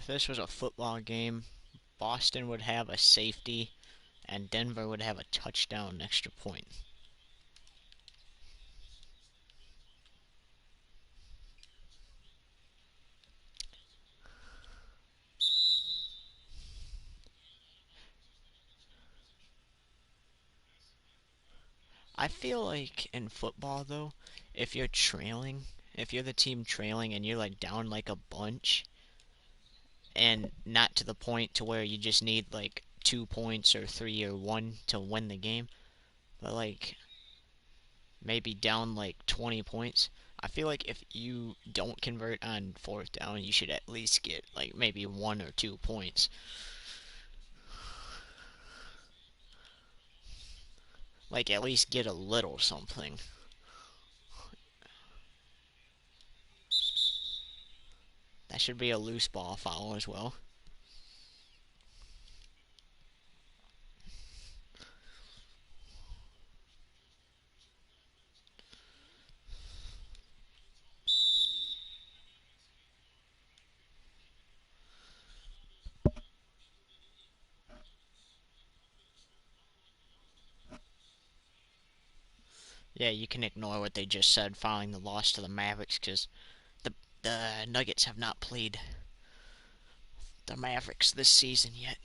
If this was a football game, Boston would have a safety and Denver would have a touchdown extra point. I feel like in football though, if you're trailing, if you're the team trailing and you're like down like a bunch and not to the point to where you just need like 2 points or three or one to win the game, but like maybe down like 20 points. I feel like if you don't convert on fourth down, you should at least get like maybe 1 or 2 points. Like at least get a little something. That should be a loose ball foul as well. Yeah, you can ignore what they just said following the loss to the Mavericks because the Nuggets have not played the Mavericks this season yet.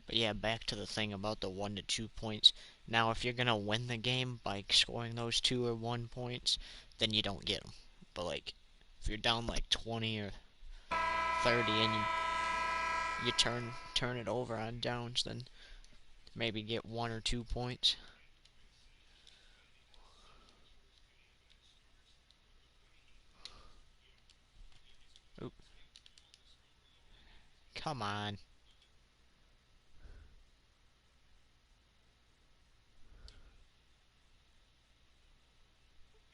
But yeah, back to the thing about the 1 to 2 points. Now, if you're gonna win the game by scoring those 2 or 1 points, then you don't get them. But like, if you're down like 20 or 30 and you turn it over on downs, then maybe get 1 or 2 points. Oop, come on.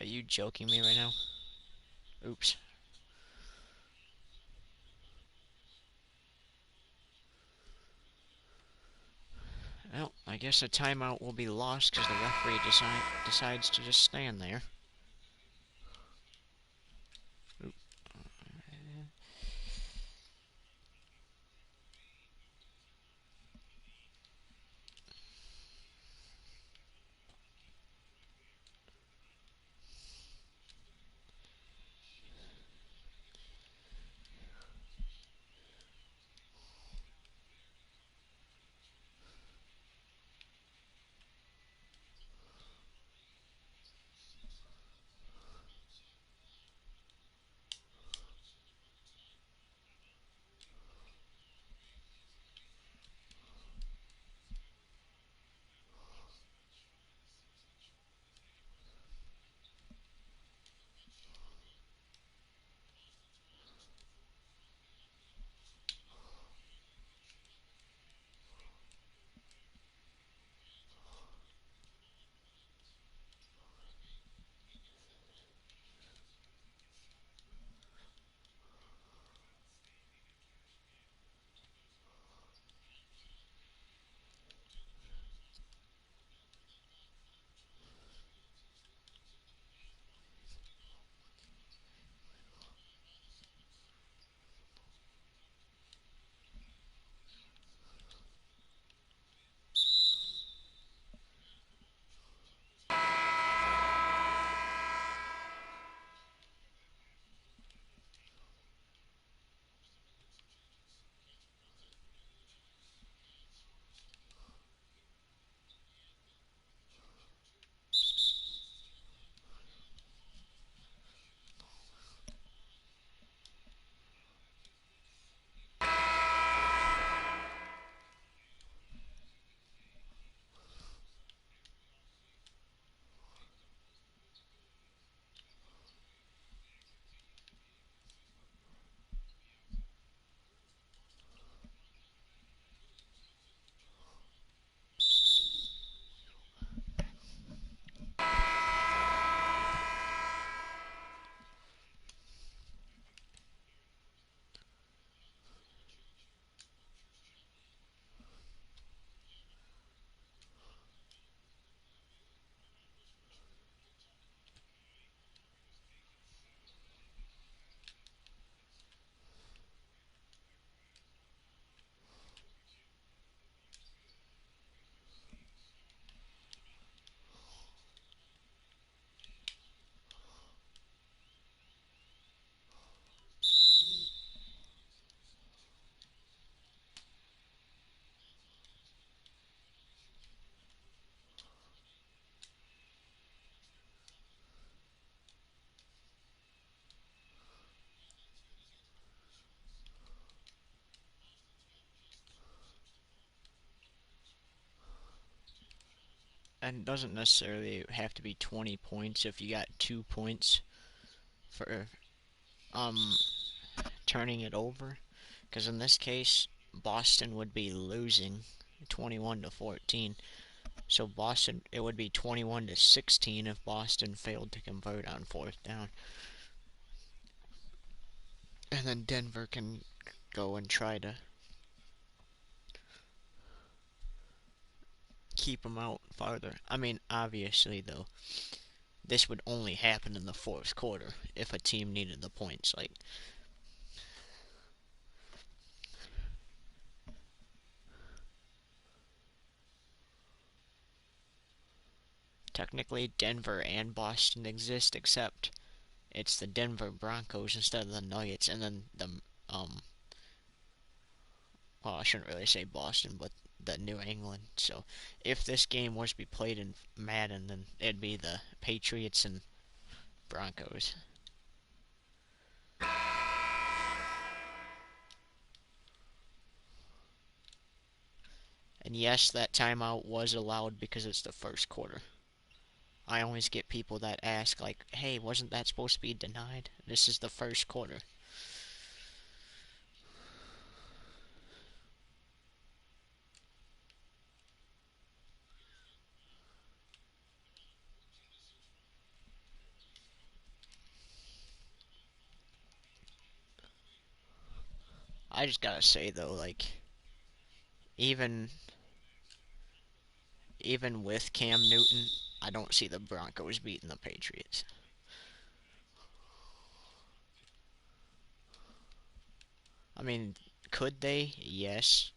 Are you joking me right now? Oops. Well, I guess a timeout will be lost because the referee decides to just stand there. Oop. and it doesn't necessarily have to be 20 points if you got 2 points for um turning it over. Because in this case, Boston would be losing 21 to 14. So Boston, it would be 21 to 16 if Boston failed to convert on fourth down. And then Denver can go and try to keep them out farther. I mean, obviously, though, this would only happen in the fourth quarter if a team needed the points. Like, technically, Denver and Boston exist, except it's the Denver Broncos instead of the Nuggets, and then well, I shouldn't really say Boston, but the New England. So, if this game was to be played in Madden, then it'd be the Patriots and Broncos. And yes, that timeout was allowed because it's the first quarter. I always get people that ask, like, hey, wasn't that supposed to be denied? This is the first quarter. I just gotta say, though, like, even even with Cam Newton, I don't see the Broncos beating the Patriots. I mean, could they? Yes.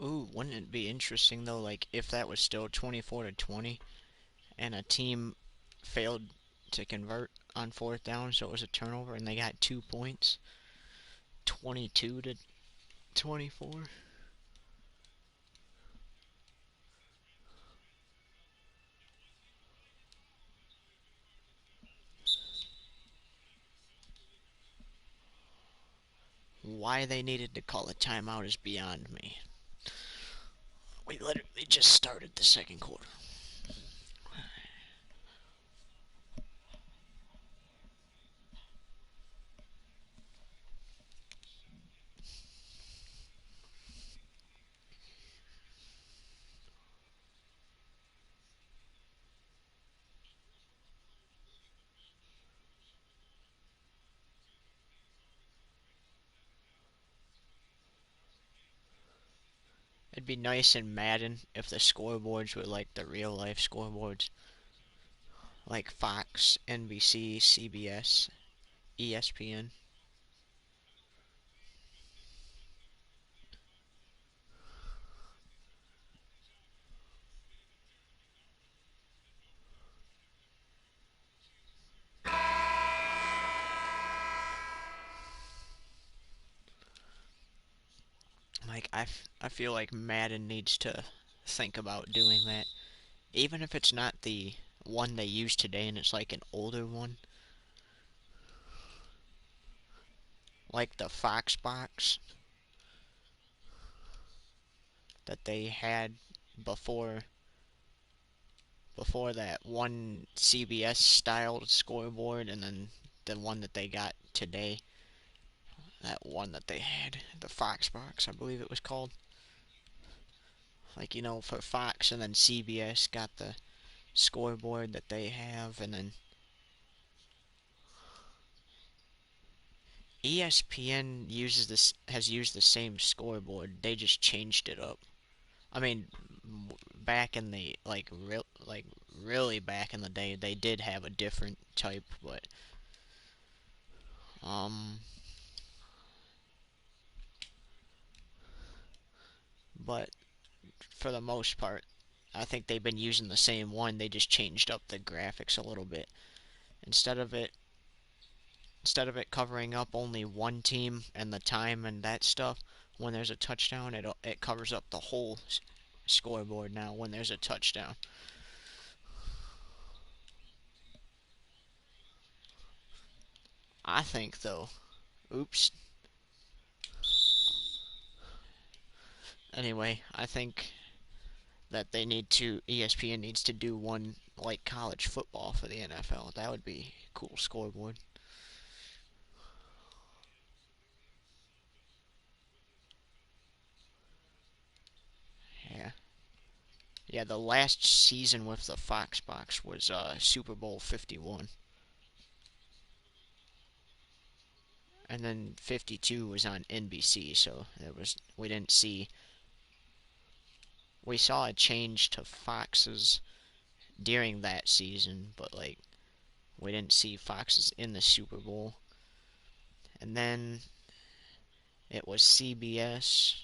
Ooh, wouldn't it be interesting though? Like if that was still 24 to 20, and a team failed to convert on fourth down, so it was a turnover, and they got 2 points, 22 to 24. Why they needed to call a timeout is beyond me. We literally just started the second quarter. It'd be nice in Madden if the scoreboards were like the real life scoreboards, like Fox, NBC, CBS, ESPN. I feel like Madden needs to think about doing that, even if it's not the one they use today and it's like an older one, like the Fox box that they had before that one CBS styled scoreboard, and then the one that they got today, that one that they had, the Fox box, I believe it was called. Like, for Fox, and then CBS got the scoreboard that they have, and then ESPN has used the same scoreboard. They just changed it up. I mean, back in the really back in the day, they did have a different type, um, but for the most part, I think they've been using the same one. They just changed up the graphics a little bit. Instead of it instead of it covering up only one team and the time and that stuff, when there's a touchdown, it covers up the whole scoreboard now when there's a touchdown. I think though, oops. Anyway, I think that ESPN needs to do one like college football for the NFL. That would be a cool scoreboard. Yeah. Yeah, the last season with the Fox box was Super Bowl 51. And then 52 was on NBC, so we saw a change to Fox's during that season, but like we didn't see Fox's in the Super Bowl. And then it was CBS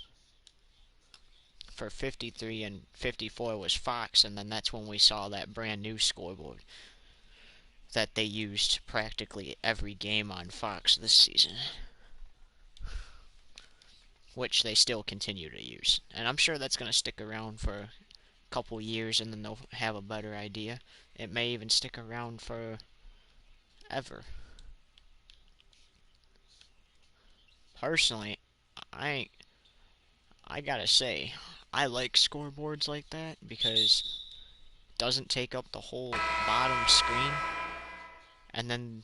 for 53, and 54 was Fox, and then that's when we saw that brand new scoreboard that they used practically every game on Fox this season, which they still continue to use. And I'm sure that's going to stick around for a couple years, and then they'll have a better idea. It may even stick around for ever. Personally, I I gotta say, I like scoreboards like that because it doesn't take up the whole bottom screen, and then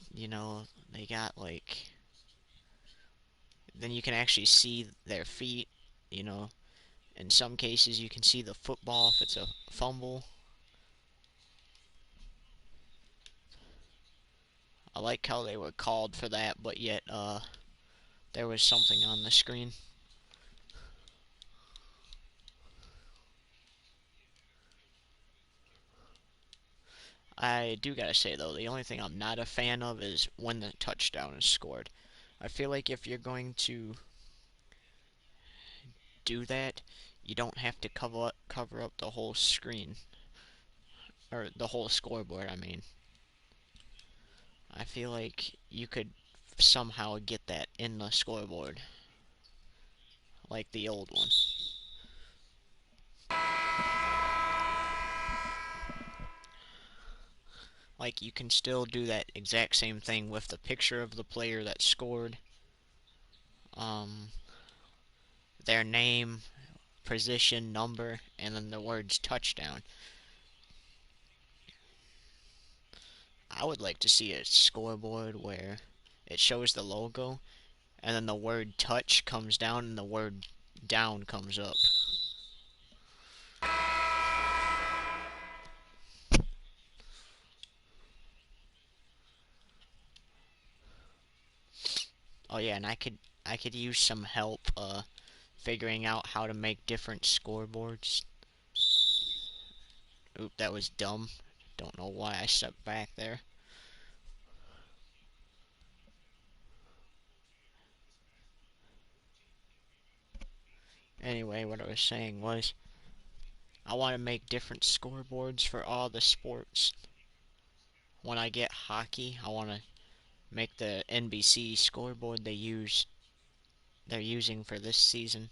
they got like then you can actually see their feet. You know, in some cases you can see the football if it's a fumble. I like how they were called for that, but yet there was something on the screen. I do gotta say though, the only thing I'm not a fan of is when the touchdown is scored. I feel like if you're going to do that, you don't have to cover up the whole screen or the whole scoreboard. I mean, I feel like you could somehow get that in the scoreboard, like the old one. Like you can still do that exact same thing with the picture of the player that scored, um, their name, position, number, and then the words touchdown. I would like to see a scoreboard where it shows the logo and then the word touch comes down and the word down comes up. Oh yeah, and I could use some help figuring out how to make different scoreboards. Oop, that was dumb. Don't know why I stepped back there. Anyway, what I was saying was I want to make different scoreboards for all the sports. When I get hockey, I want to make the NBC scoreboard they're using for this season.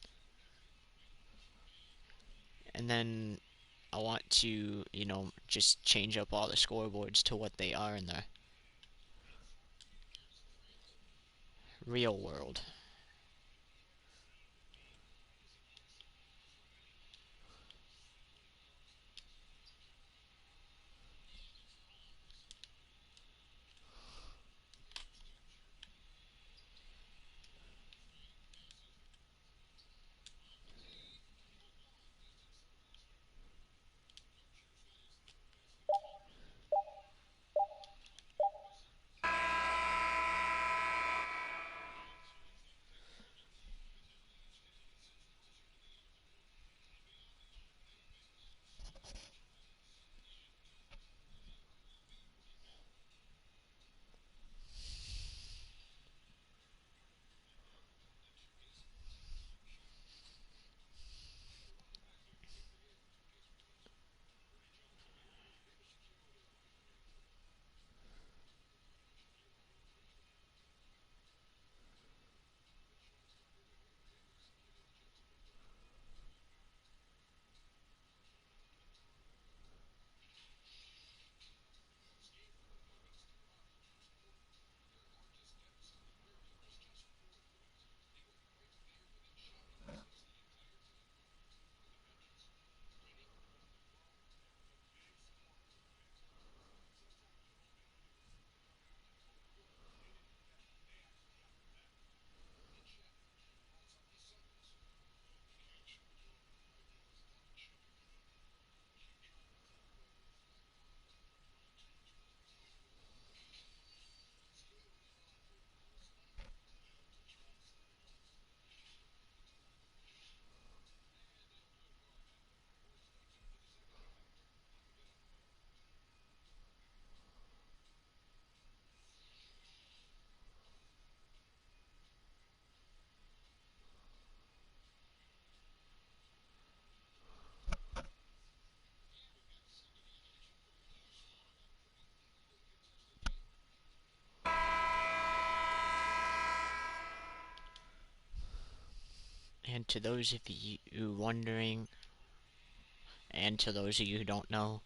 And then I want to, just change up all the scoreboards to what they are in the real world. And to those of you wondering, and to those of you who don't know,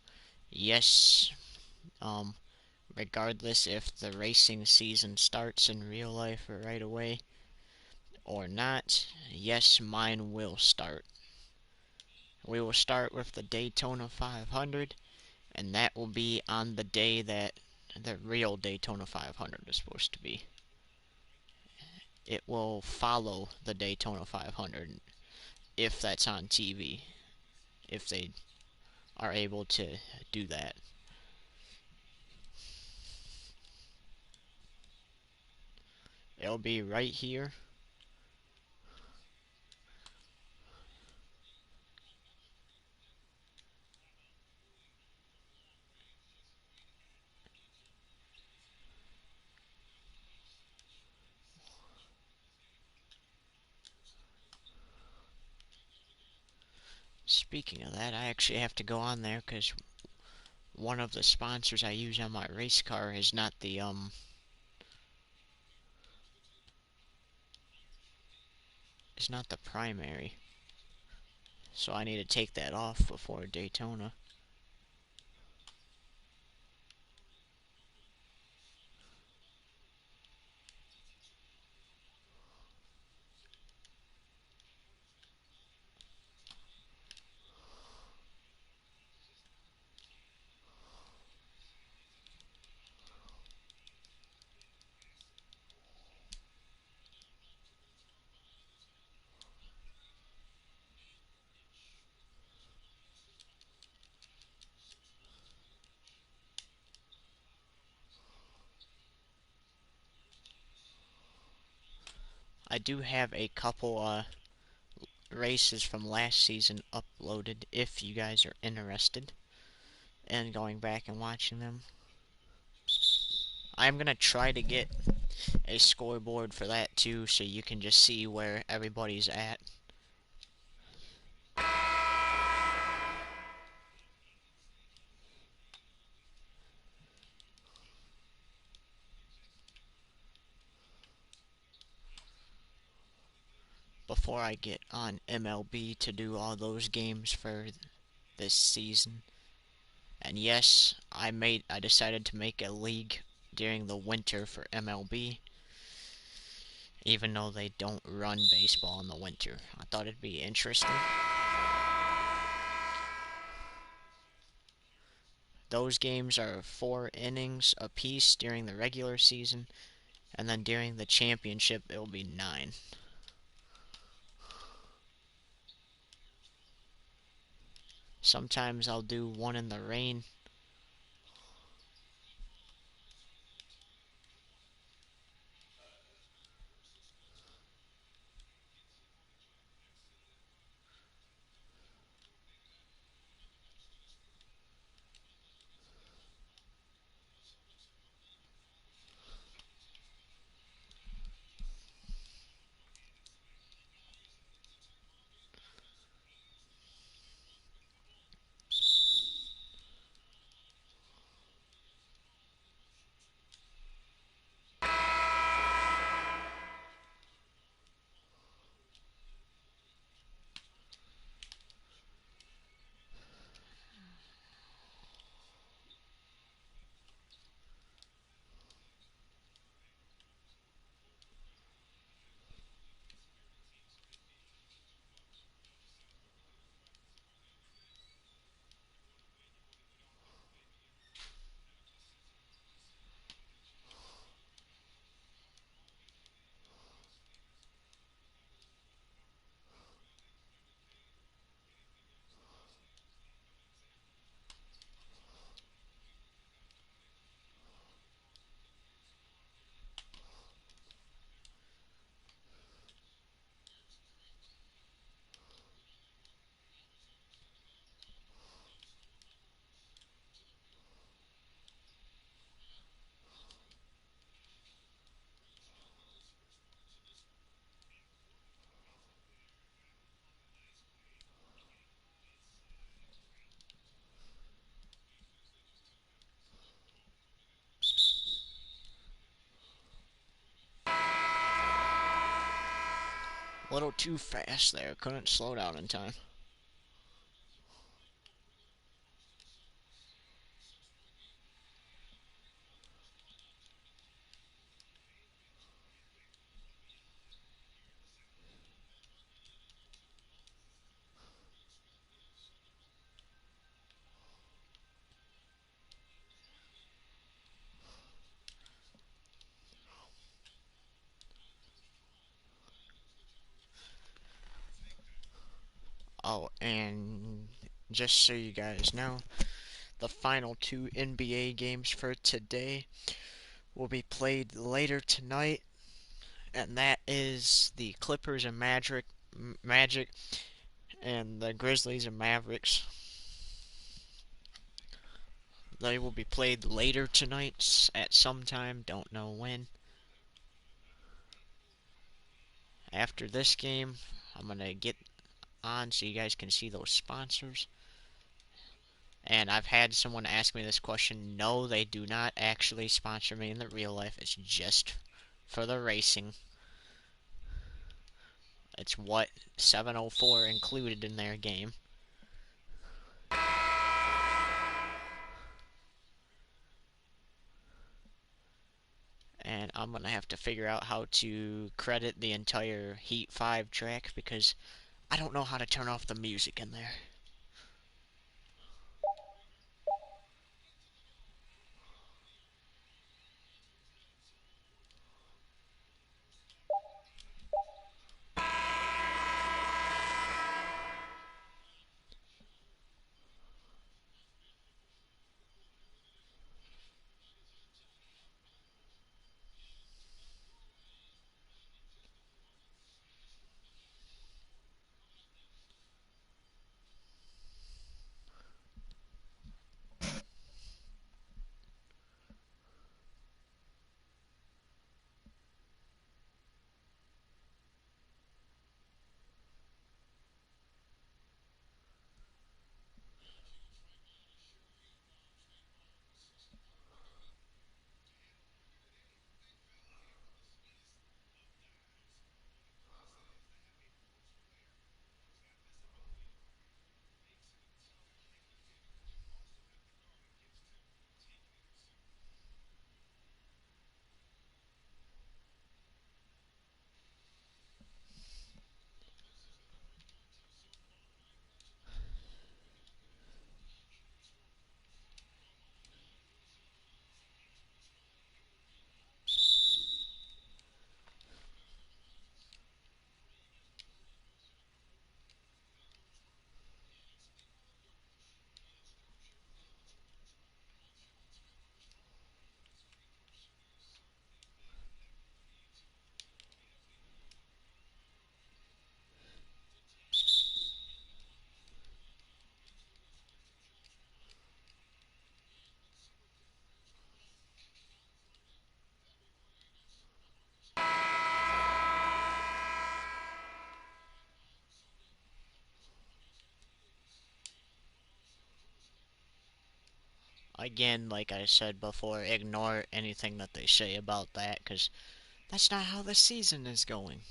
yes, um, regardless if the racing season starts in real life or right away or not, yes, mine will start. We will start with the Daytona 500, and that will be on the day that the real Daytona 500 is supposed to be. It will follow the Daytona 500 if that's on TV, if they are able to do that. It'll be right here. Speaking of that, I actually have to go on there because one of the sponsors I use on my race car is not the primary. So I need to take that off before Daytona. I do have a couple races from last season uploaded if you guys are interested in going back and watching them. I'm gonna try to get a scoreboard for that too, so you can just see where everybody's at. Before I get on MLB to do all those games for this season. And yes, I decided to make a league during the winter for MLB, even though they don't run baseball in the winter. I thought it'd be interesting. Those games are 4 innings apiece during the regular season, and then during the championship it will be 9. Sometimes I'll do one in the rain. A little too fast there, couldn't slow down in time. Oh, and just so you guys know, the final 2 NBA games for today will be played later tonight, and that is the Clippers and Magic and the Grizzlies and Mavericks. They will be played later tonight at some time, don't know when. After this game, I'm going to get on so you guys can see those sponsors. And I've had someone ask me this question. No, they do not actually sponsor me in the real life. It's just for the racing. It's what 704 included in their game. And I'm going to have to figure out how to credit the entire Heat 5 track because I don't know how to turn off the music in there. again, like I said before, ignore anything that they say about that because that's not how the season is going.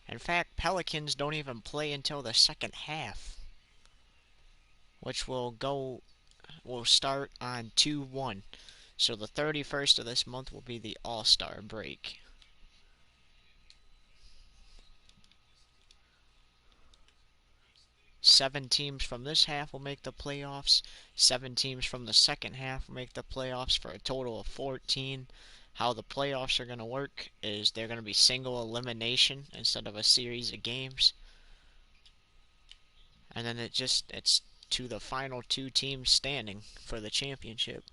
In fact, Pelicans don't even play until the second half, which will start on 2/1. So the 31st of this month will be the All-Star break. Seven teams from this half will make the playoffs. Seven teams from the second half will make the playoffs for a total of 14. How the playoffs are going to work is they're going to be single elimination instead of a series of games. And then it's to the final two teams standing for the championship.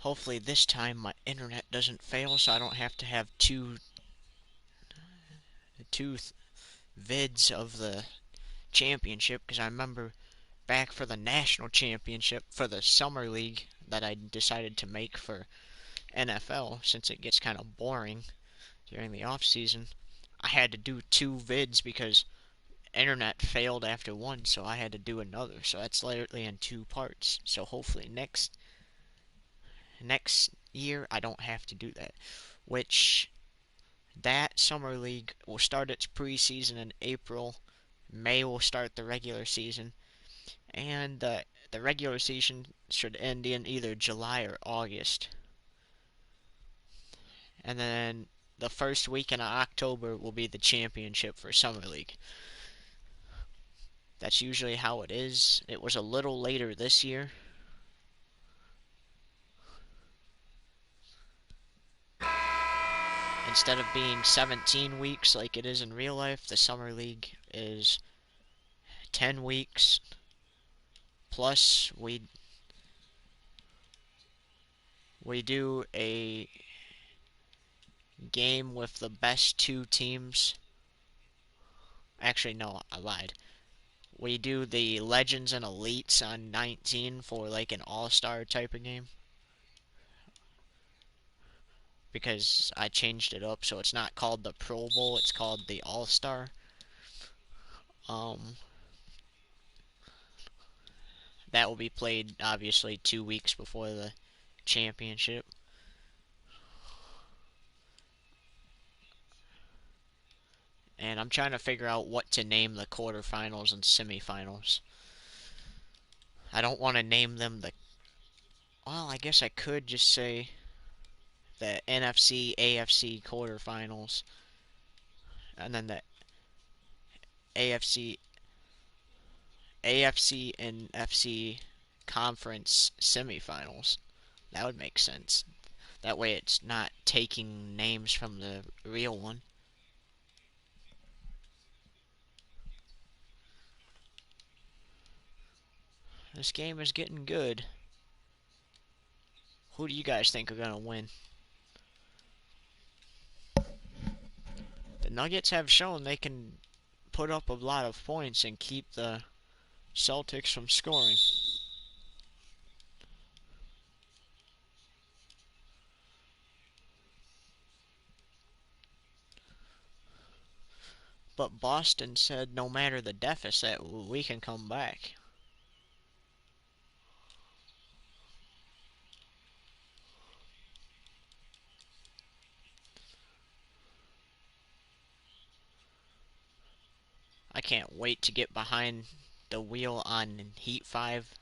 Hopefully this time my internet doesn't fail so I don't have to have two vids of the championship because I remember back for the national championship for the summer league that I decided to make for NFL since it gets kind of boring during the off season. I had to do two vids because internet failed after one, so I had to do another. So that's literally in two parts. So hopefully next year I don't have to do that. Which that summer league will start its preseason in April. May will start the regular season, and the regular season should end in either July or August. And then the first weekend of October will be the championship for Summer League. That's usually how it is. It was a little later this year. Instead of being 17 weeks like it is in real life, the Summer League is 10 weeks. Plus, we do a game with the best two teams. Actually, no, I lied. We do the Legends and Elites on 19 for like an all-star type of game. Because I changed it up so it's not called the Pro Bowl, it's called the All-Star. Um, that will be played obviously 2 weeks before the championship. And I'm trying to figure out what to name the quarterfinals and semifinals. I don't want to name them the. Well, I guess I could just say the NFC, AFC quarterfinals, and then the AFC, AFC and FC conference semifinals. That would make sense. That way it's not taking names from the real one. This game is getting good. Who do you guys think are going to win? The Nuggets have shown they can put up a lot of points and keep the Celtics from scoring. But Boston said no matter the deficit, we can come back. I can't wait to get behind the wheel on Heat 5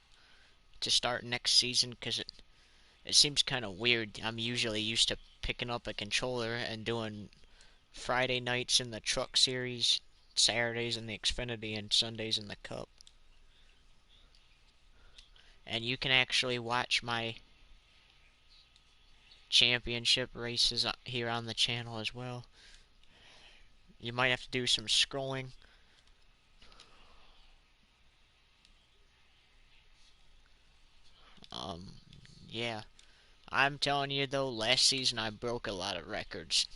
to start next season because it seems kind of weird. I'm usually used to picking up a controller and doing Friday nights in the Truck Series, Saturdays in the Xfinity, and Sundays in the Cup. And you can actually watch my championship races here on the channel as well. You might have to do some scrolling. Um, yeah. I'm telling you though, last season I broke a lot of records.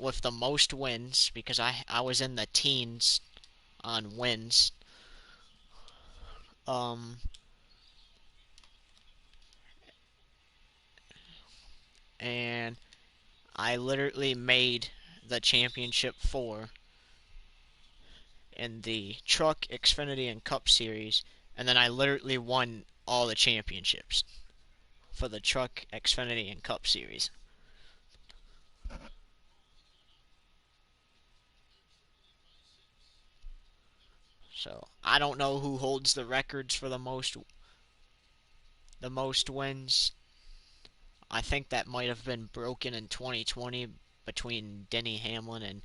With the most wins because I was in the teens on wins. Um, and I literally made the championship four in the Truck, Xfinity, and Cup Series, and then I literally won all the championships for the Truck, Xfinity, and Cup Series. So I don't know who holds the records for the most wins. I think that might have been broken in 2020 between Denny Hamlin and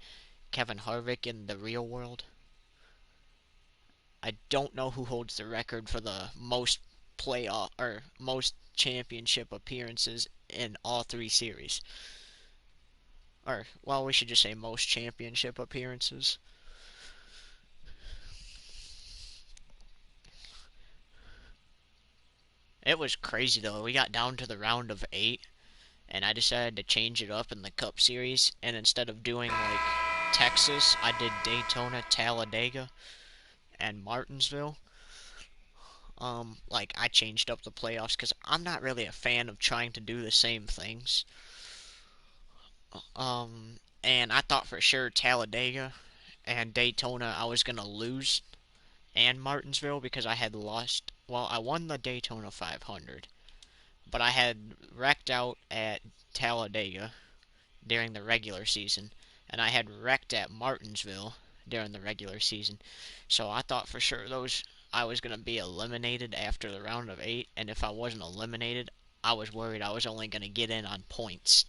Kevin Harvick in the real world. I don't know who holds the record for the most playoff or most championship appearances in all three series. Or, well, we should just say most championship appearances. It was crazy though. We got down to the round of 8, and I decided to change it up in the Cup Series. And instead of doing like Texas, I did Daytona, Talladega, and Martinsville. Like I changed up the playoffs because I'm not really a fan of trying to do the same things. And I thought for sure Talladega and Daytona I was gonna lose, and Martinsville because I had lost. Well, I won the Daytona 500, but I had wrecked out at Talladega during the regular season, and I had wrecked at Martinsville during the regular season. So I thought for sure those I was gonna be eliminated after the round of 8, and if I wasn't eliminated, I was worried I was only gonna get in on points,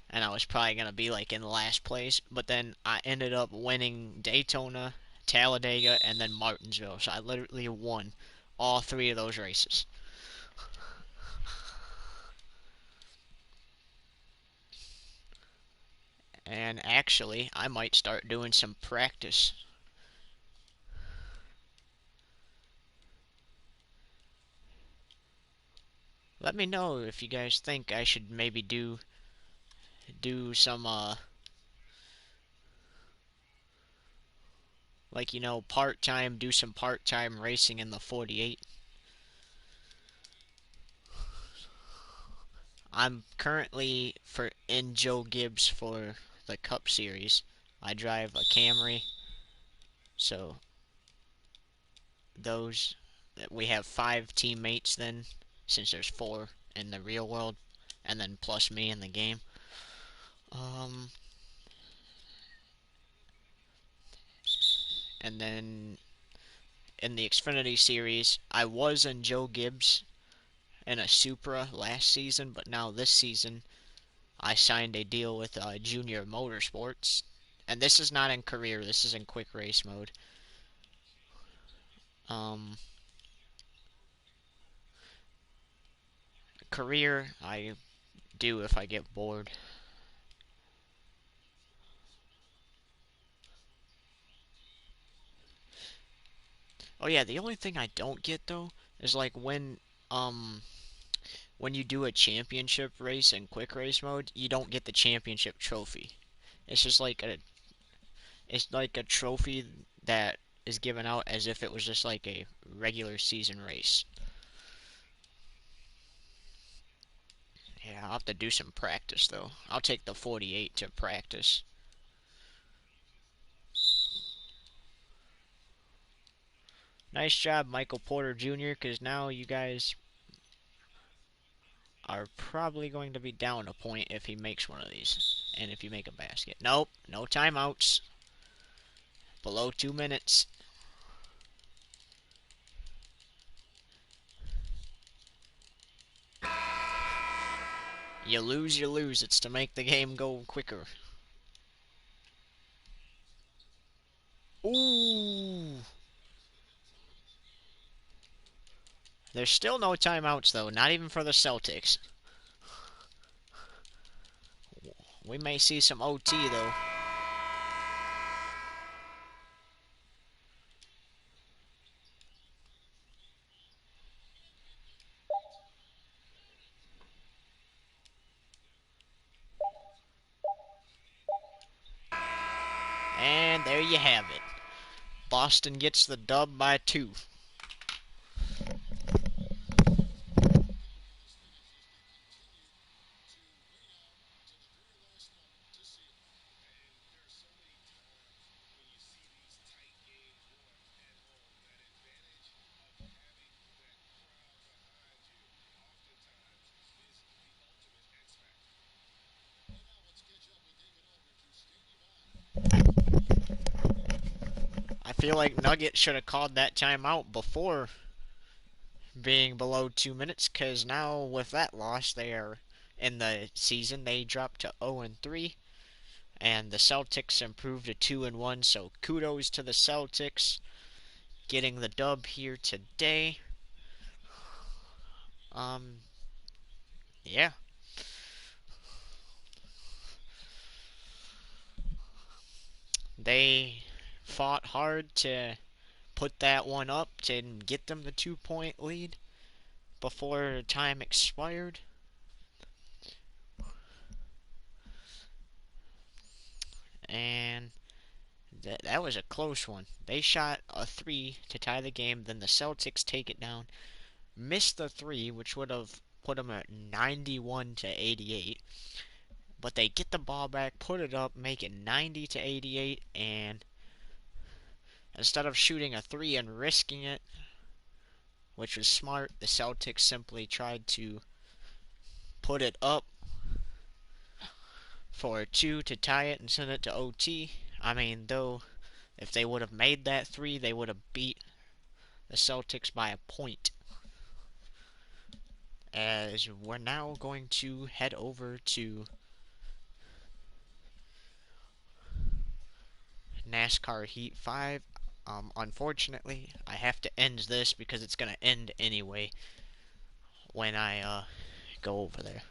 and I was probably gonna be like in last place. But then I ended up winning Daytona, Talladega, and then Martinsville. So I literally won all three of those races. And actually, I might start doing some practice. Let me know if you guys think I should maybe do some like part-time do some part-time racing in the 48. I'm currently for in Joe Gibbs for the Cup Series. I drive a Camry, so those we have 5 teammates then, since there's 4 in the real world, and then plus me in the game. Um, and then in the Xfinity series, I was in Joe Gibbs in a Supra last season, but now this season I signed a deal with Junior Motorsports, and this is not in career. This is in quick race mode. Um, Career I do if I get bored. Oh yeah, the only thing I don't get though is like when you do a championship race in quick race mode, you don't get the championship trophy. It's just like a trophy that is given out as if it was just like a regular season race. Yeah, I'll have to do some practice though. I'll take the 48 to practice. Nice job, Michael Porter Jr., because now you guys are probably going to be down a point if he makes one of these. And if you make a basket. Nope, no timeouts. Below 2 minutes. You lose, you lose. It's to make the game go quicker. Ooh. There's still no timeouts, though. Not even for the Celtics. We may see some OT, though. And there you have it. Boston gets the dub by 2. feel like Nuggets should have called that timeout before being below 2 minutes, because now with that loss, they are in the season they dropped to 0-3, and the Celtics improved to 2-1. So kudos to the Celtics getting the dub here today. Um, yeah, they fought hard to put that one up to get them the 2 point lead before time expired. And that was a close one. They shot a three to tie the game, then the Celtics take it down, missed the three, which would have put them at 91 to 88. But they get the ball back, put it up, make it 90 to 88, and instead of shooting a three and risking it, which was smart, the Celtics simply tried to put it up for a two to tie it and send it to OT. I mean, though, if they would have made that three, they would have beat the Celtics by a point. As we're now going to head over to NASCAR Heat 5. Unfortunately, I have to end this because it's going to end anyway when I go over there.